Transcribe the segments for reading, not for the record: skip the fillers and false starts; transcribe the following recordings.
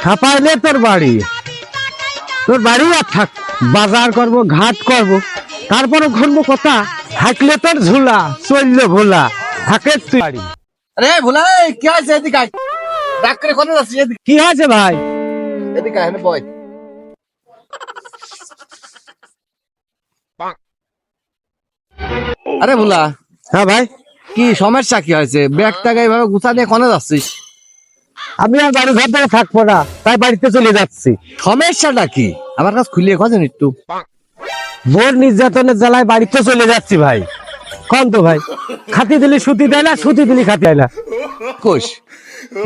ছাপাইলে তোর বাড়ি আর থাক, বাজার করব, ঘাট করব, তারপরে ঘুরবো কথা। থাকলে তোর ঝুলা, চললে ভোলা, থাকে তুই বাড়ি। আরে ভোলা, কি হয়েছে? এদিকে আয়। ডাক করে কোথায় যাচ্ছিস? এদিকে কি হয়েছে ভাই? এদিকে আয়, বয়। আরে ভোলা, হ্যাঁ ভাই, কি সমস্যা? কি হয়েছে? ব্যাগটাকে এইভাবে গুছা দিয়ে কোনে যাচ্ছিস? আমি আর বাড়ি ঘর থেকে থাকবো না, তাই বাড়িতে চলে যাচ্ছি। সমস্যাটা কি আমার কাছে খুলিয়ে কথা একটু। বোর নির্যাতনের জ্বালায় বাড়িতে চলে যাচ্ছি ভাই। কন তো ভাই, খাতি দিলি সুতি দেয় না, সুতি দিলি খাতি দেয় না। কোষ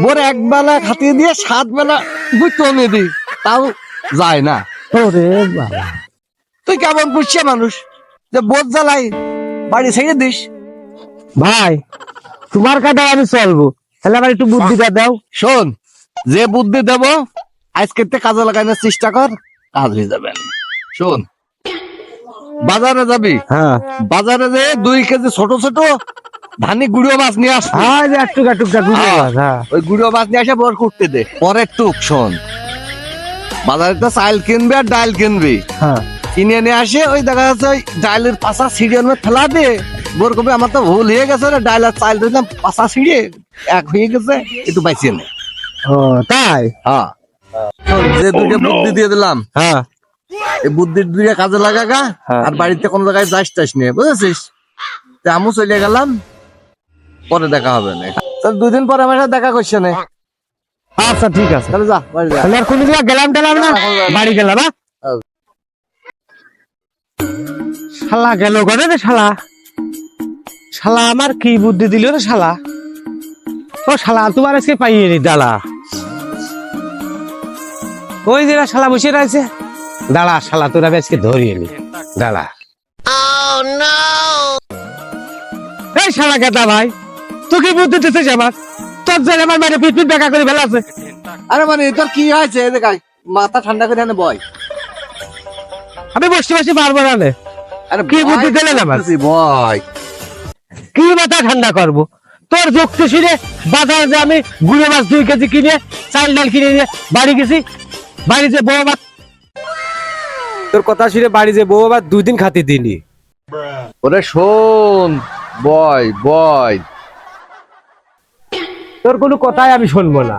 বোর এক বেলা খাটিয়ে দিয়ে 7 বেলা বুঝতে নিয়ে দি, তাও যায় না। ওরে বাবা, তুই কেমন বুঝছে মানুষ যে বোধ জ্বালাই বাড়ি ছেড়ে দিস? ভাই তোমার কাটায় আমি চলবো, তাহলে আবার একটু বুদ্ধিটা দাও। শোন, যে বুদ্ধি দেব আজকের থেকে কাজে লাগানোর চেষ্টা কর, কাজ হয়ে যাবে। শোন, বাজারে যাবি, হ্যাঁ বাজারে যে 2 কেজি ছোট ছোট ধানি গুঁড়ো মাছ নিয়ে আসবি। হ্যাঁ, যে টুকা টুকা গুলো, হ্যাঁ ওই গুঁড়ো মাছ নিয়ে এসে বর করতে দে। পরের টুক শোন, বাজারে তো চাল কিনবি আর ডাল কিনবি, হ্যাঁ। কিনে নিয়ে আসে ওই দেখা যাচ্ছে ওই ডালের পাশা ছিঁড়িয়ে ফেলা দে। বোর কবে আমার তো ভুল হয়ে গেছে, ডাল আর চাল দিলাম পাশা ছিঁড়ে এক হয়ে গেছে, একটু বাইছিয়ে নে। ও তাই? হ্যাঁ, শোন, যে 2টা বুদ্ধি দিয়ে দিলাম, হ্যাঁ এই বুদ্ধির 2টা কাজে লাগা গা। হ্যাঁ। আর বাড়িতে কোন জায়গায় যাস টাস নিয়ে, বুঝেছিস? আমু চলে গেলাম, পরে দেখা হবে না। তাহলে 2 দিন পরে আমার সাথে দেখা করছে না। আচ্ছা ঠিক আছে, তাহলে যা বাড়ি যা। তাহলে আর কোনো জায়গায় গেলাম টেলাম না, বাড়ি গেলাম। হ্যাঁ, শালা গেল করে রে শালা। শালা আমার কি বুদ্ধি দিল রে শালা। ও শালা, তোমার আজকে পাইয়ে নি দাঁড়া। ওই যে শালা বসে রয়েছে, দাঁড়া শালা, তোর আমি আজকে ধরিয়ে নি, দাঁড়া। এই শালা গেদা ভাই, তুই কি বুদ্ধি দিতেছিস আমার? তোর জন্য আমার মানে পিট দেখা করে ফেলা আছে। আরে মানে তোর কি হয়েছে? এদিকে আয়, মাথা ঠান্ডা করে এনে বয়। আমি বসতে বসতে পারবো না রে। আরে কি বুদ্ধি দিলেন আমার? বয়। কি মাথা ঠান্ডা করবো? তোর যুক্তি শুনে বাজারে যে আমি গুঁড়ো মাছ 2 কেজি কিনে, চাল ডাল কিনে নিয়ে বাড়ি গেছি। বাড়ি যে বউ ভাত, তোর কথা শুনে বাড়ি যে বউ ভাত 2 দিন খাতি দিনি। ওরে শোন, বয় বয়। তোর কোনো কথাই আমি শুনবো না,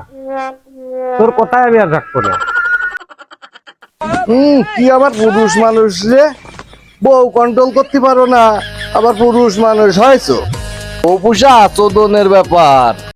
তোর কথাই আমি আর রাখবো না। কি আবার পুরুষ মানুষ রে, বউ কন্ট্রোল করতে পারো না, আবার পুরুষ মানুষ হয়েছো? ও পুষা চোদনের ব্যাপার।